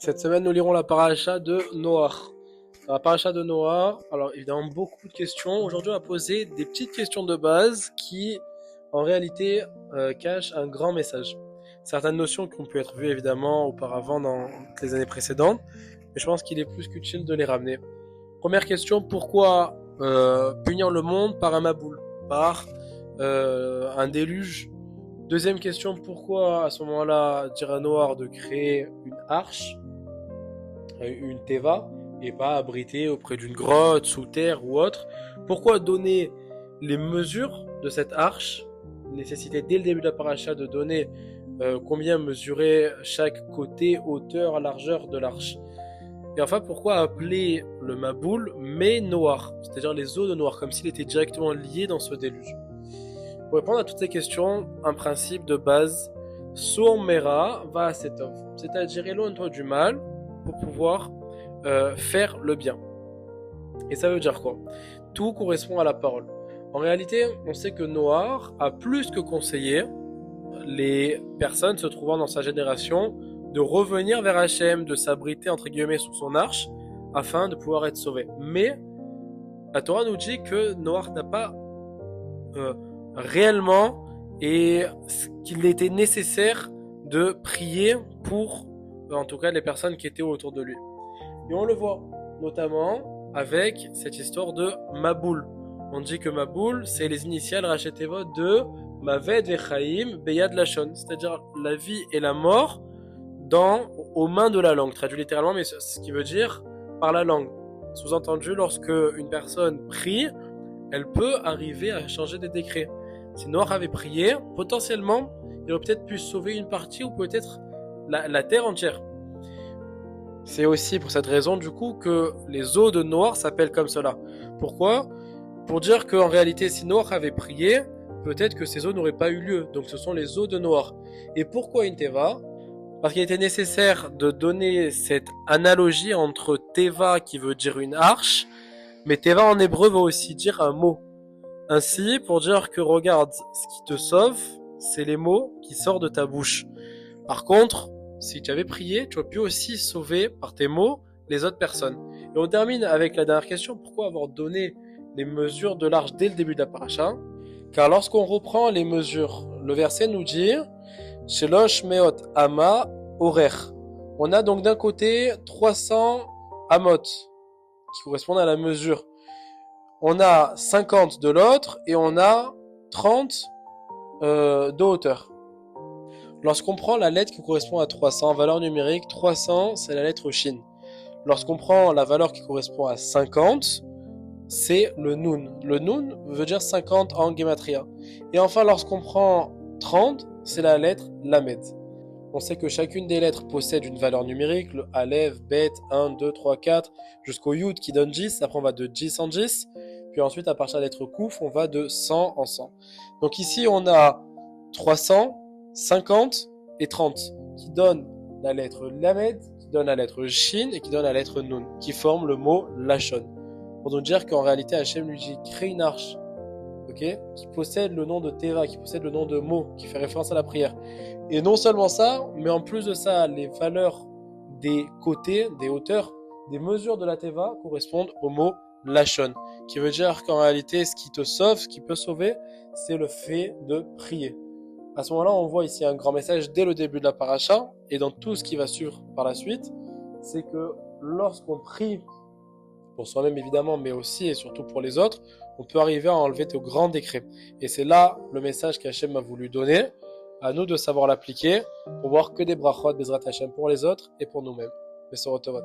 Cette semaine, nous lirons la paracha de Noach. Dans la paracha de Noach, alors évidemment beaucoup de questions. Aujourd'hui, on va poser des petites questions de base qui, en réalité, cachent un grand message. Certaines notions qui ont pu être vues évidemment auparavant dans les années précédentes, mais je pense qu'il est plus qu'utile de les ramener. Première question, pourquoi punir le monde par un maboul, par un déluge? Deuxième question, pourquoi à ce moment-là dire à Noach de créer une arche, une teva, et pas abriter auprès d'une grotte, sous terre ou autre? Pourquoi donner les mesures de cette arche? Nécessité dès le début de la paracha de donner combien mesurait chaque côté, hauteur, largeur de l'arche. Et enfin, pourquoi appeler le Maboul mais Noach, c'est-à-dire les eaux de Noach, comme s'il était directement lié dans ce déluge? Pour répondre à toutes ces questions, un principe de base, Sour Mera va à Setov, c'est-à-dire éloigne-toi du mal pour pouvoir faire le bien. Et ça veut dire quoi? Tout correspond à la parole. En réalité, on sait que Noach a plus que conseillé les personnes se trouvant dans sa génération de revenir vers Hachem, de s'abriter entre guillemets sous son arche afin de pouvoir être sauvés. Mais la Torah nous dit que Noach n'a pas réellement et qu'il était nécessaire de prier pour en tout cas les personnes qui étaient autour de lui. Et on le voit notamment avec cette histoire de Maboul. On dit que Maboul, c'est les initiales Rachetevot de Maved Vechaim Beyad Lashon, c'est-à-dire la vie et la mort aux mains de la langue, traduit littéralement, mais ce qui veut dire par la langue. Sous-entendu, lorsque une personne prie, elle peut arriver à changer des décrets. Si Noach avait prié, potentiellement, il aurait peut-être pu sauver une partie ou peut-être la terre entière. C'est aussi pour cette raison, du coup, que les eaux de Noach s'appellent comme cela. Pourquoi? Pour dire qu'en réalité, si Noach avait prié, peut-être que ces eaux n'auraient pas eu lieu. Donc ce sont les eaux de Noach. Et pourquoi une teva? Parce qu'il était nécessaire de donner cette analogie entre teva qui veut dire une arche, mais teva en hébreu veut aussi dire un mot. Ainsi, pour dire que regarde, ce qui te sauve, c'est les mots qui sortent de ta bouche. Par contre, si tu avais prié, tu aurais pu aussi sauver par tes mots les autres personnes. Et on termine avec la dernière question. Pourquoi avoir donné les mesures de l'arche dès le début de la paracha? Car lorsqu'on reprend les mesures, le verset nous dit Shelosh meot ama orer. On a donc d'un côté 300 amot qui correspondent à la mesure. On a 50 de l'autre et on a 30 de hauteur. Lorsqu'on prend la lettre qui correspond à 300, valeur numérique, 300 c'est la lettre Shin. Lorsqu'on prend la valeur qui correspond à 50, c'est le Nun. Le Nun veut dire 50 en Gematria. Et enfin, lorsqu'on prend 30, c'est la lettre Lamed. On sait que chacune des lettres possède une valeur numérique, le Aleph, Bet, 1, 2, 3, 4, jusqu'au Yud qui donne 10, après on va de 10 en 10, puis ensuite à partir de la lettre Kouf, on va de 100 en 100. Donc ici on a 300, 50 et 30 qui donnent la lettre Lamed, qui donne la lettre Shin et qui donne la lettre Nun, qui forment le mot Lashon. Pour nous dire qu'en réalité Hachem lui dit crée une arche, okay, qui possède le nom de Teva, qui possède le nom de Mo, qui fait référence à la prière. Et non seulement ça, mais en plus de ça, les valeurs des côtés, des hauteurs, des mesures de la Teva correspondent au mot Lashon, qui veut dire qu'en réalité, ce qui te sauve, ce qui peut sauver, c'est le fait de prier. À ce moment-là, on voit ici un grand message dès le début de la paracha, et dans tout ce qui va suivre par la suite, c'est que lorsqu'on prie, pour soi-même évidemment, mais aussi et surtout pour les autres, on peut arriver à enlever de grands décrets. Et c'est là le message qu'Hachem m'a voulu donner, à nous de savoir l'appliquer, pour voir que des brachot, Bezrat Hachem pour les autres et pour nous-mêmes. Besorot Tovot.